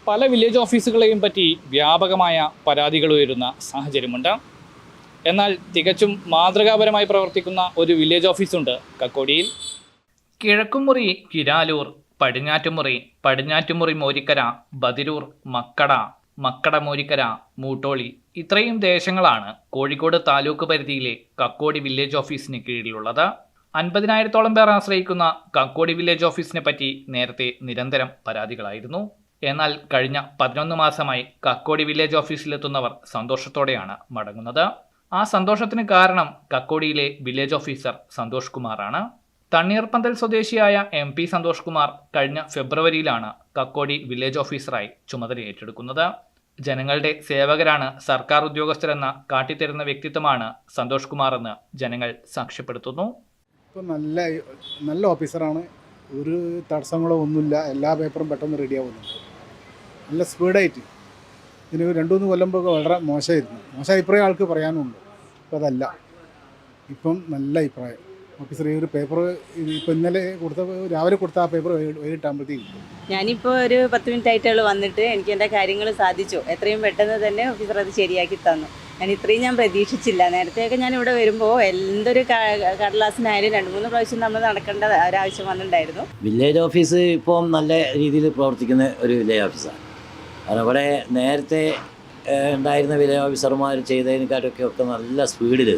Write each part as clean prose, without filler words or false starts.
പല വില്ലേജ് ഓഫീസുകളെയും പറ്റി വ്യാപകമായ പരാതികൾ ഉയരുന്ന സാഹചര്യമുണ്ട്. എന്നാൽ തികച്ചും മാതൃകാപരമായി പ്രവർത്തിക്കുന്ന ഒരു വില്ലേജ് ഓഫീസുണ്ട് കക്കോടിയിൽ. കിഴക്കുമുറി കിരാലൂർ, പടിഞ്ഞാറ്റുമുറി മോരിക്കര, ബദിരൂർ, മക്കട മോരിക്കര, മൂട്ടോളി ഇത്രയും ദേശങ്ങളാണ് കോഴിക്കോട് താലൂക്ക് പരിധിയിലെ കക്കോടി വില്ലേജ് ഓഫീസിന് കീഴിലുള്ളത്. 50,000-ഓളം പേർ ആശ്രയിക്കുന്ന കക്കോടി വില്ലേജ് ഓഫീസിനെ പറ്റി നേരത്തെ നിരന്തരം പരാതികളായിരുന്നു. എന്നാൽ കഴിഞ്ഞ 11 മാസമായി കക്കോടി വില്ലേജ് ഓഫീസിലെത്തുന്നവർ സന്തോഷത്തോടെയാണ് മടങ്ങുന്നത്. ആ സന്തോഷത്തിന് കാരണം കക്കോടിയിലെ വില്ലേജ് ഓഫീസർ സന്തോഷ് കുമാറാണ്. തണ്ണീർപ്പന്തൽ സ്വദേശിയായ MP സന്തോഷ് കുമാർ കഴിഞ്ഞ ഫെബ്രുവരിയിലാണ് കക്കോടി വില്ലേജ് ഓഫീസറായി ചുമതല ഏറ്റെടുക്കുന്നത്. ജനങ്ങളുടെ സേവകരാണ് സർക്കാർ ഉദ്യോഗസ്ഥരെന്ന കാട്ടിത്തരുന്ന വ്യക്തിത്വമാണ് സന്തോഷ് കുമാർ എന്ന് ജനങ്ങൾ സാക്ഷ്യപ്പെടുത്തുന്നു. ഇപ്പോൾ നല്ല ഓഫീസറാണ്. ഒരു തടസ്സങ്ങളോ ഒന്നുമില്ല. എല്ലാ പേപ്പറും പെട്ടെന്ന് റെഡിയാവുന്നുണ്ട്. നല്ല സ്പീഡായിട്ട്. ഇതിന് 2-3 കൊല്ലം മുമ്പൊക്കെ വളരെ മോശ അഭിപ്രായം ആൾക്ക് പറയാനുണ്ട്. ഇപ്പം അതല്ല, ഇപ്പം നല്ല അഭിപ്രായം. ഓഫീസർ ഈ ഒരു പേപ്പർ ഇപ്പോൾ ഇന്നലെ രാവിലെ കൊടുത്ത ആ പേപ്പർ വൈകിട്ടാകുമ്പോഴത്തേക്കും ഞാനിപ്പോൾ ഒരു 10 മിനിറ്റ് ആയിട്ടുള്ളൂ വന്നിട്ട്. എനിക്ക് എൻ്റെ കാര്യങ്ങൾ സാധിച്ചു. എത്രയും പെട്ടെന്ന് തന്നെ ഓഫീസർ അത് ശരിയാക്കി തന്നു. ഞാൻ പ്രതീക്ഷിച്ചില്ല. നേരത്തെയൊക്കെ ഞാൻ ഇവിടെ വരുമ്പോൾ എന്തൊരു കടലാസിനായാലും 2-3 പ്രാവശ്യം നമ്മൾ നടക്കേണ്ട ഒരാവശ്യം വന്നിട്ടുണ്ടായിരുന്നു. വില്ലേജ് ഓഫീസ് ഇപ്പം നല്ല രീതിയിൽ പ്രവർത്തിക്കുന്ന ഒരു വില്ലേജ് ഓഫീസാണ്. കാരണം ഇവിടെ നേരത്തെ ഉണ്ടായിരുന്ന വില്ലേജ് ഓഫീസർമാർ ചെയ്തതിനെക്കാട്ടൊക്കെ നല്ല സ്പീഡിൽ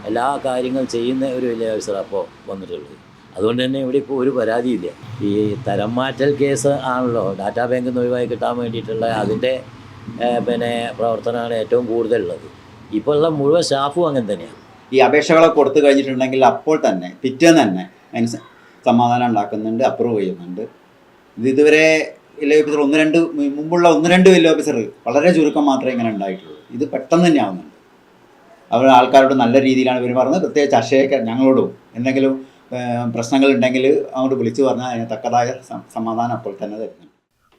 എല്ലാ കാര്യങ്ങളും ചെയ്യുന്ന ഒരു വില്ലേജ് ഓഫീസറാണ് അപ്പോൾ വന്നിട്ടുള്ളത്. അതുകൊണ്ട് തന്നെ ഇവിടെ ഇപ്പോൾ ഒരു പരാതിയില്ല. ഈ തരം മാറ്റൽ കേസ് ആണല്ലോ ഡാറ്റാ ബാങ്കിൽ നിന്ന് ഒഴിവായി കിട്ടാൻ വേണ്ടിയിട്ടുള്ള അതിൻ്റെ പ്രവർത്തനമാണ് ഏറ്റവും കൂടുതലുള്ളത്. ഇപ്പോൾ ഉള്ള മുഴുവൻ സ്റ്റാഫും അങ്ങനെ തന്നെയാണ്. ഈ അപേക്ഷകളൊക്കെ കൊടുത്തു കഴിഞ്ഞിട്ടുണ്ടെങ്കിൽ അപ്പോൾ തന്നെ പിറ്റേന്ന് തന്നെ അതിന് സമാധാനം ഉണ്ടാക്കുന്നുണ്ട്, അപ്രൂവ് ചെയ്യുന്നുണ്ട്. ഇതുവരെ വില്ലേജ് ഓഫീസർ മുമ്പുള്ള 1-2 വില്ലേജ് ഓഫീസർ വളരെ ചുരുക്കം മാത്രമേ ഇങ്ങനെ ഉണ്ടായിട്ടുള്ളൂ. ഇത് പെട്ടെന്ന് തന്നെ ആവുന്നുണ്ട്. അവർ ആൾക്കാരോട് നല്ല രീതിയിലാണ് പെരുമാറുന്നത്. പ്രത്യേകിച്ച് അക്ഷയൊക്കെ ഞങ്ങളോടും എന്തെങ്കിലും പ്രശ്നങ്ങൾ ഉണ്ടെങ്കിൽ അങ്ങോട്ട് വിളിച്ചു പറഞ്ഞാൽ അതിന് തക്കതായ സമാധാനം അപ്പോൾ തന്നെ തരുന്നുണ്ട്.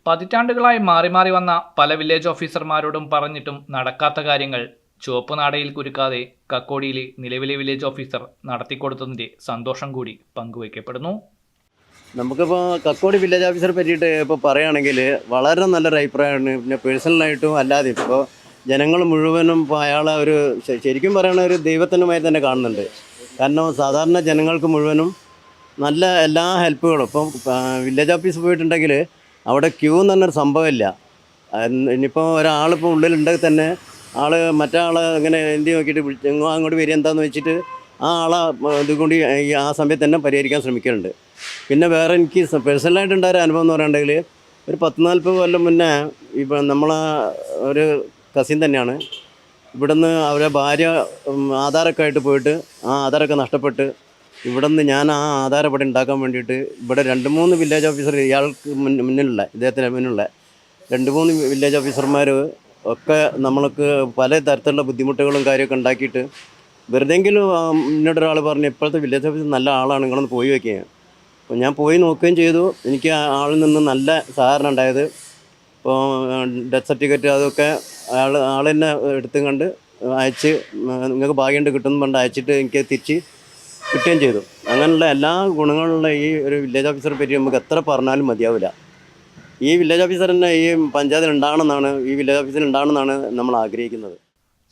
പതിറ്റാണ്ടുകളായി മാറി വന്ന പല വില്ലേജ് ഓഫീസർമാരോടും പറഞ്ഞിട്ടും നടക്കാത്ത കാര്യങ്ങൾ ചുവപ്പ് നാടയിൽ കുരുക്കാതെ കക്കോടിയിലെ നിലവിലെ വില്ലേജ് ഓഫീസർ നടത്തിക്കൊടുത്തതിൻ്റെ സന്തോഷം കൂടി പങ്കുവയ്ക്കപ്പെടുന്നു. നമുക്കിപ്പോൾ കക്കോടി വില്ലേജ് ഓഫീസറെ പറ്റിയിട്ട് ഇപ്പോൾ പറയുകയാണെങ്കിൽ വളരെ നല്ലൊരു അഭിപ്രായമാണ്. പിന്നെ പേഴ്സണലായിട്ടും അല്ലാതെ ഇപ്പോൾ ജനങ്ങൾ മുഴുവനും ഇപ്പോൾ അയാളെ ഒരു ശരിക്കും പറയുന്ന ഒരു ദൈവത്തിനുമായി തന്നെ കാണുന്നുണ്ട്. കാരണം സാധാരണ ജനങ്ങൾക്ക് മുഴുവനും നല്ല എല്ലാ ഹെൽപ്പുകളും ഇപ്പം വില്ലേജ് ഓഫീസ് പോയിട്ടുണ്ടെങ്കിൽ അവിടെ ക്യൂ എന്ന് പറഞ്ഞൊരു സംഭവമില്ല. ഇനിയിപ്പോൾ ഒരാളിപ്പോൾ ഉള്ളിലുണ്ടെങ്കിൽ തന്നെ ആൾ മറ്റാളെ ഇങ്ങനെ എന്തി നോക്കിയിട്ട് അങ്ങോട്ട് വരിക എന്താണെന്ന് വെച്ചിട്ട് ആ ആളെ ഇതുകൊണ്ട് ആ സമയത്ത് തന്നെ പരിഹരിക്കാൻ ശ്രമിക്കുന്നുണ്ട്. പിന്നെ വേറെ എനിക്ക് പേഴ്സണലായിട്ടുണ്ടായ അനുഭവം എന്ന് പറയുകയാണെങ്കിൽ ഒരു 10-40 കൊല്ലം മുന്നേ ഇപ്പം നമ്മളെ ഒരു കസിൻ തന്നെയാണ്. ഇവിടുന്ന് അവരെ ഭാര്യ ആധാരമൊക്കെ ആയിട്ട് പോയിട്ട് ആ ആധാരമൊക്കെ നഷ്ടപ്പെട്ട് ഇവിടുന്ന് ഞാൻ ആ ആധാരപ്പടി ഉണ്ടാക്കാൻ വേണ്ടിയിട്ട് ഇവിടെ 2-3 വില്ലേജ് ഓഫീസർ ഇദ്ദേഹത്തിന് മുന്നിലുള്ള 2-3 വില്ലേജ് ഓഫീസർമാർ ഒക്കെ നമ്മൾക്ക് പല തരത്തിലുള്ള ബുദ്ധിമുട്ടുകളും കാര്യമൊക്കെ ഉണ്ടാക്കിയിട്ട് വെറുതെങ്കിലും എന്നോടൊരാൾ പറഞ്ഞു ഇപ്പോഴത്തെ വില്ലേജ് ഓഫീസർ നല്ല ആളാണ്, നിങ്ങളൊന്ന് പോയി വയ്ക്കുക. അപ്പോൾ ഞാൻ പോയി നോക്കുകയും ചെയ്തു. എനിക്ക് ആ ആളിൽ നിന്ന് നല്ല സഹകരണം ഉണ്ടായത്. ഇപ്പോൾ ഡെത്ത് സർട്ടിഫിക്കറ്റ് അതൊക്കെ ആൾ തന്നെ എടുത്തും കണ്ട് അയച്ച് നിങ്ങൾക്ക് ഭാഗ്യമുണ്ട് കിട്ടുമെന്ന് പറഞ്ഞ് അയച്ചിട്ട് എനിക്ക് തിരിച്ച് കിട്ടുകയും ചെയ്തു. അങ്ങനെയുള്ള എല്ലാ ഗുണങ്ങളുള്ള ഈ ഒരു വില്ലേജ് ഓഫീസറെ പറ്റി നമുക്ക് എത്ര പറഞ്ഞാലും മതിയാവില്ല. ഈ വില്ലേജ് ഓഫീസർ തന്നെ ഈ പഞ്ചായത്തിൽ ഉണ്ടാകണമെന്നാണ്, ഈ വില്ലേജ് ഓഫീസിൽ ഉണ്ടാകണമെന്നാണ് നമ്മൾ ആഗ്രഹിക്കുന്നത്.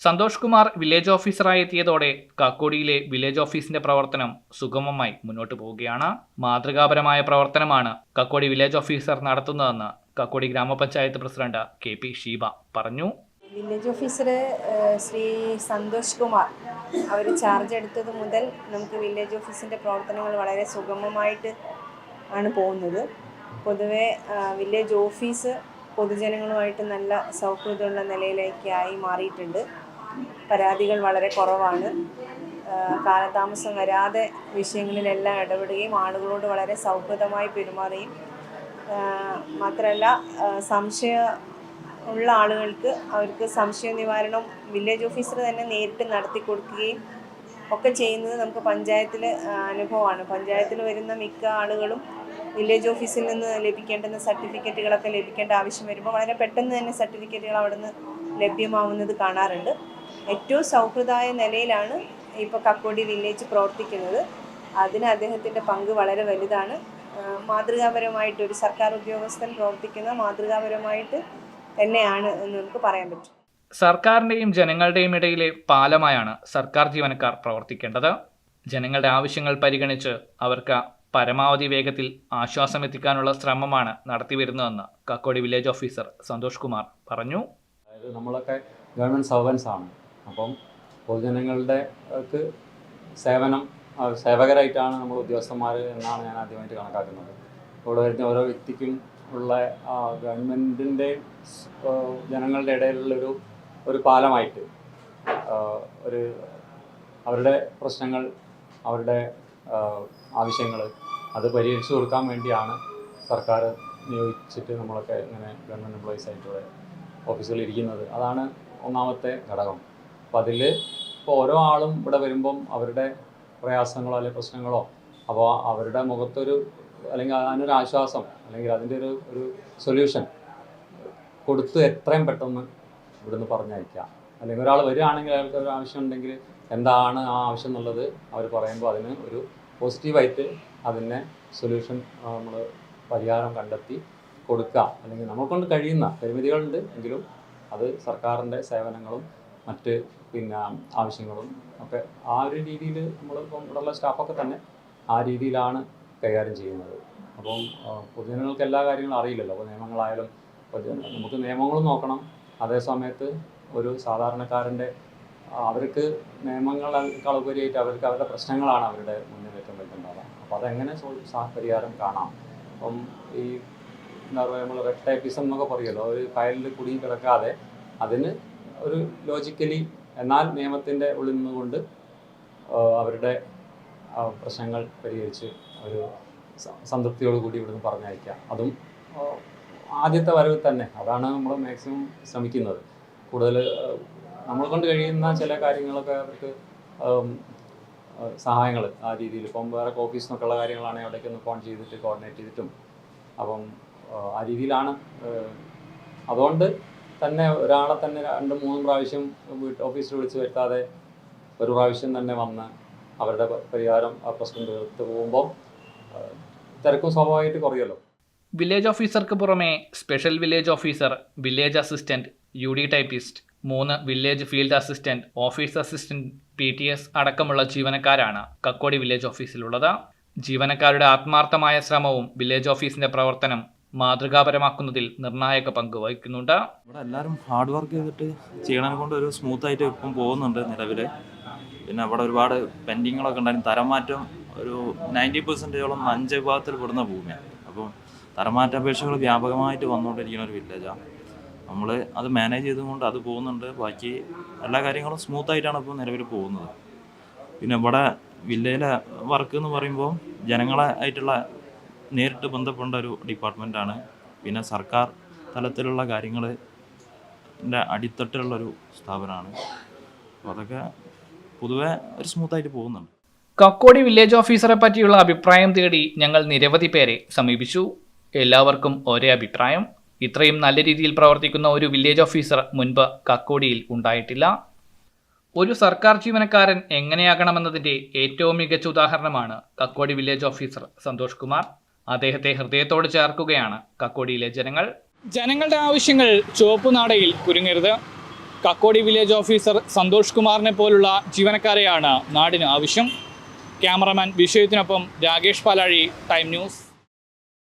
സന്തോഷ് കുമാർ വില്ലേജ് ഓഫീസറായി എത്തിയതോടെ കക്കോടിയിലെ വില്ലേജ് ഓഫീസിന്റെ പ്രവർത്തനം സുഗമമായി മുന്നോട്ട് പോവുകയാണ്. മാതൃകാപരമായ പ്രവർത്തനമാണ് കക്കോടി വില്ലേജ് ഓഫീസർ നടത്തുന്നതെന്ന് കക്കോടി ഗ്രാമപഞ്ചായത്ത് പ്രസിഡന്റ് KP ഷീബ പറഞ്ഞു. വില്ലേജ് ഓഫീസർ ശ്രീ സന്തോഷ് കുമാർ അവർ ചാർജ് എടുത്തത് മുതൽ നമുക്ക് വില്ലേജ് ഓഫീസിൻ്റെ പ്രവർത്തനങ്ങൾ വളരെ സുഗമമായിട്ട് ആണ് പോകുന്നത്. പൊതുവെ വില്ലേജ് ഓഫീസ് പൊതുജനങ്ങളുമായിട്ട് നല്ല സൗഹൃദമുള്ള നിലയിലേക്കായി മാറിയിട്ടുണ്ട്. പരാതികൾ വളരെ കുറവാണ്. കാലതാമസം വരാതെ വിഷയങ്ങളിലെല്ലാം ഇടപെടുകയും ആളുകളോട് വളരെ സൗഹൃദമായി പെരുമാറുകയും മാത്രമല്ല ഉള്ള ആളുകൾക്ക് അവർക്ക് സംശയ നിവാരണം വില്ലേജ് ഓഫീസർ തന്നെ നേരിട്ട് നടത്തി കൊടുക്കുകയും ഒക്കെ ചെയ്യുന്നത് നമുക്ക് പഞ്ചായത്തിൽ അനുഭവമാണ്. പഞ്ചായത്തിൽ വരുന്ന മിക്ക ആളുകളും വില്ലേജ് ഓഫീസിൽ നിന്ന് ലഭിക്കേണ്ടുന്ന സർട്ടിഫിക്കറ്റുകളൊക്കെ ലഭിക്കേണ്ട ആവശ്യം വരുമ്പോൾ വളരെ പെട്ടെന്ന് തന്നെ സർട്ടിഫിക്കറ്റുകൾ അവിടെ നിന്ന് ലഭ്യമാവുന്നത് കാണാറുണ്ട്. ഏറ്റവും സൗഹൃദമായ നിലയിലാണ് ഇപ്പോൾ കക്കോടി വില്ലേജ് പ്രവർത്തിക്കുന്നത്. അതിന് അദ്ദേഹത്തിൻ്റെ പങ്ക് വളരെ വലുതാണ്. മാതൃകാപരമായിട്ട് ഒരു സർക്കാർ ഉദ്യോഗസ്ഥൻ പ്രവർത്തിക്കുന്ന മാതൃകാപരമായിട്ട് തന്നെയാണ് എന്ന് നമുക്ക് പറയാൻ പറ്റും. സർക്കാരിൻ്റെയും ജനങ്ങളുടെയും ഇടയിലെ പാലമായാണ് സർക്കാർ ജീവനക്കാർ പ്രവർത്തിക്കേണ്ടത്. ജനങ്ങളുടെ ആവശ്യങ്ങൾ പരിഗണിച്ച് അവർക്ക് പരമാവധി വേഗത്തിൽ ആശ്വാസമെത്തിക്കാനുള്ള ശ്രമമാണ് നടത്തിവരുന്നതെന്ന് കക്കോടി വില്ലേജ് ഓഫീസർ സന്തോഷ് കുമാർ പറഞ്ഞു. അതായത് നമ്മളൊക്കെ ഗവൺമെൻറ് സർവൻസ് ആണ്. അപ്പം പൊതുജനങ്ങളുടെ സേവകരായിട്ടാണ് നമ്മൾ ഉദ്യോഗസ്ഥന്മാർ എന്നാണ് ഞാൻ ആദ്യമായിട്ട് കണക്കാക്കുന്നത്. ഇവിടെ വരുന്ന ഓരോ വ്യക്തിക്കും ഉള്ള ഗവൺമെൻറ്റിൻ്റെ ജനങ്ങളുടെ ഇടയിലുള്ളൊരു പാലമായിട്ട് അവരുടെ പ്രശ്നങ്ങൾ, അവരുടെ ആവശ്യങ്ങൾ അത് പരിഹരിച്ചു കൊടുക്കാൻ വേണ്ടിയാണ് സർക്കാർ നിയോഗിച്ചിട്ട് നമ്മളൊക്കെ ഇങ്ങനെ ഗവൺമെൻറ് എംപ്ലോയീസ് ആയിട്ടുള്ള ഓഫീസുകളിൽ ഇരിക്കുന്നത്. അതാണ് ഒന്നാമത്തെ ഘടകം. അപ്പോൾ അതിൽ ഇപ്പോൾ ഓരോ ആളും ഇവിടെ വരുമ്പം അവരുടെ പ്രയാസങ്ങളോ അല്ലെങ്കിൽ പ്രശ്നങ്ങളോ അപ്പോൾ അവരുടെ മുഖത്തൊരു അല്ലെങ്കിൽ അതിനൊരു ആശ്വാസം അല്ലെങ്കിൽ അതിൻ്റെ ഒരു സൊല്യൂഷൻ കൊടുത്ത് എത്രയും പെട്ടെന്ന് ഇവിടുന്ന് പറഞ്ഞയക്കാം. അല്ലെങ്കിൽ ഒരാൾ വരികയാണെങ്കിൽ അയാൾക്ക് ഒരു ആവശ്യം ഉണ്ടെങ്കിൽ എന്താണ് ആ ആവശ്യം എന്നുള്ളത് അവർ പറയുമ്പോൾ അതിന് ഒരു പോസിറ്റീവായിട്ട് അതിനെ സൊല്യൂഷൻ നമ്മൾ പരിഹാരം കണ്ടെത്തി കൊടുക്കുക. അല്ലെങ്കിൽ നമ്മളെ കൊണ്ട് കഴിയുന്ന പരിമിതികളുണ്ട് എങ്കിലും അത് സർക്കാരിൻ്റെ സേവനങ്ങളും മറ്റ് ആവശ്യങ്ങളും ഒക്കെ ആ ഒരു രീതിയിൽ നമ്മളിപ്പം ഇവിടെയുള്ള സ്റ്റാഫൊക്കെ തന്നെ ആ രീതിയിലാണ് കൈകാര്യം ചെയ്യുന്നത്. അപ്പം പൊതുജനങ്ങൾക്ക് എല്ലാ കാര്യങ്ങളും അറിയില്ലല്ലോ. അപ്പോൾ നിയമങ്ങളായാലും നമുക്ക് നിയമങ്ങളും നോക്കണം, അതേ സമയത്ത് ഒരു സാധാരണക്കാരൻ്റെ അവർക്ക് നിയമങ്ങളെക്കാൾ ഉപരിയായിട്ട് അവർക്ക് അവരുടെ പ്രശ്നങ്ങളാണ് അവരുടെ മുന്നിൽ ഏറ്റവും വരുന്നുണ്ടാവുക. അപ്പോൾ അതെങ്ങനെ പരിഹാരം കാണാം. അപ്പം ഈ എന്താ പറയുക, നമ്മൾ റെഡ് ടൈപ്പിസം എന്നൊക്കെ പറയുമല്ലോ, ഒരു ഫയലിൽ കുടുങ്ങി കിടക്കാതെ അതിന് ഒരു ലോജിക്കലി എന്നാൽ നിയമത്തിൻ്റെ ഉള്ളിൽ നിന്നുകൊണ്ട് അവരുടെ പ്രശ്നങ്ങൾ പരിഹരിച്ച് ഒരു സംതൃപ്തിയോടുകൂടി ഇവിടുന്ന് പറഞ്ഞയക്കുക. അതും ആദ്യത്തെ വരവിൽ തന്നെ അതാണ് നമ്മൾ മാക്സിമം ശ്രമിക്കുന്നത്. കൂടുതൽ നമ്മളെ കൊണ്ട് കഴിയുന്ന ചില കാര്യങ്ങളൊക്കെ അവർക്ക് സഹായങ്ങൾ ആ രീതിയിൽ ഇപ്പം വേറെ ഓഫീസിൽ നിന്നൊക്കെ ഉള്ള കാര്യങ്ങളാണെങ്കിൽ അവിടേക്ക് ഒന്ന് ഫോൺ ചെയ്തിട്ട് കോർഡിനേറ്റ് ചെയ്തിട്ടും അപ്പം ആ രീതിയിലാണ്. അതുകൊണ്ട് തന്നെ ഒരാളെ തന്നെ 2-3 പ്രാവശ്യം ഓഫീസിൽ വിളിച്ച് വരുത്താതെ ഒരു പ്രാവശ്യം തന്നെ വന്ന് അവരുടെ പരിഹാരം ആ പ്രശ്നം തീർത്ത് പോകുമ്പോൾ തിരക്കും സ്വാഭാവികമായിട്ട് കുറയുമല്ലോ. വില്ലേജ് ഓഫീസർക്ക് പുറമെ special village officer, village assistant, UD typist, 3 village field assistant, office assistant, PTS അടക്കമുള്ള ജീവനക്കാരാണ് കക്കോടി വില്ലേജ് ഓഫീസിലുള്ളത്. ജീവനക്കാരുടെ ആത്മാർത്ഥമായ ശ്രമവും വില്ലേജ് ഓഫീസിന്റെ പ്രവർത്തനം മാതൃകാപരമാക്കുന്നതിൽ നിർണായക പങ്ക് വഹിക്കുന്നുണ്ട്. ഇവിടെ എല്ലാവരും ഹാർഡ് വർക്ക് ചെയ്തിട്ട് ചെയ്യണത് കൊണ്ട് ഒരു സ്മൂത്തായിട്ട് ഇപ്പം പോകുന്നുണ്ട് നിലവിൽ. പിന്നെ അവിടെ ഒരുപാട് പെൻഡിങ്ങുകളൊക്കെ ഉണ്ടായിരുന്നു. തരംമാറ്റം ഒരു 90% 5 വിഭാഗത്തിൽ പെടുന്ന ഭൂമിയാണ്. അപ്പം തരംമാറ്റ അപേക്ഷകൾ വ്യാപകമായിട്ട് വന്നുകൊണ്ടിരിക്കുന്ന ഒരു വില്ലേജാണ്. നമ്മൾ അത് മാനേജ് ചെയ്തുകൊണ്ട് അത് പോകുന്നുണ്ട്. ബാക്കി എല്ലാ കാര്യങ്ങളും സ്മൂത്തായിട്ടാണ് ഇപ്പോൾ നിലവിൽ പോകുന്നത്. പിന്നെ ഇവിടെ വില്ലേജിലെ വർക്ക് എന്ന് പറയുമ്പോൾ ജനങ്ങളായിട്ടുള്ള നേരിട്ട് ബന്ധപ്പെട്ട ഒരു ഡിപ്പാർട്ട്മെൻറ്റാണ്. പിന്നെ സർക്കാർ തലത്തിലുള്ള കാര്യങ്ങളുടെ അടിത്തട്ടിലുള്ളൊരു സ്ഥാപനമാണ്. അപ്പോൾ അതൊക്കെ പൊതുവെ ഒരു സ്മൂത്തായിട്ട് പോകുന്നുണ്ട്. കക്കോടി വില്ലേജ് ഓഫീസറെ പറ്റിയുള്ള അഭിപ്രായം തേടി ഞങ്ങൾ നിരവധി പേരെ സമീപിച്ചു. എല്ലാവർക്കും ഒരേ അഭിപ്രായം. ഇത്രയും നല്ല രീതിയിൽ പ്രവർത്തിക്കുന്ന ഒരു വില്ലേജ് ഓഫീസർ മുൻപ് കക്കോടിയിൽ ഉണ്ടായിട്ടില്ല. ഒരു സർക്കാർ ജീവനക്കാരൻ എങ്ങനെയാകണമെന്നതിൻ്റെ ഏറ്റവും മികച്ച ഉദാഹരണമാണ് കക്കോടി വില്ലേജ് ഓഫീസർ സന്തോഷ് കുമാർ. അദ്ദേഹത്തെ ഹൃദയത്തോട് ചേർക്കുകയാണ് കക്കോടിയിലെ ജനങ്ങൾ. ജനങ്ങളുടെ ആവശ്യങ്ങൾ ചുവപ്പുനാടയിൽ കുരുങ്ങരുത്. കക്കോടി വില്ലേജ് ഓഫീസർ സന്തോഷ് കുമാറിനെ പോലുള്ള ജീവനക്കാരെയാണ് നാടിന് ആവശ്യം. ക്യാമറമാൻ വിഷയത്തിനൊപ്പം രാകേഷ് പാലാഴി, ടൈം ന്യൂസ്.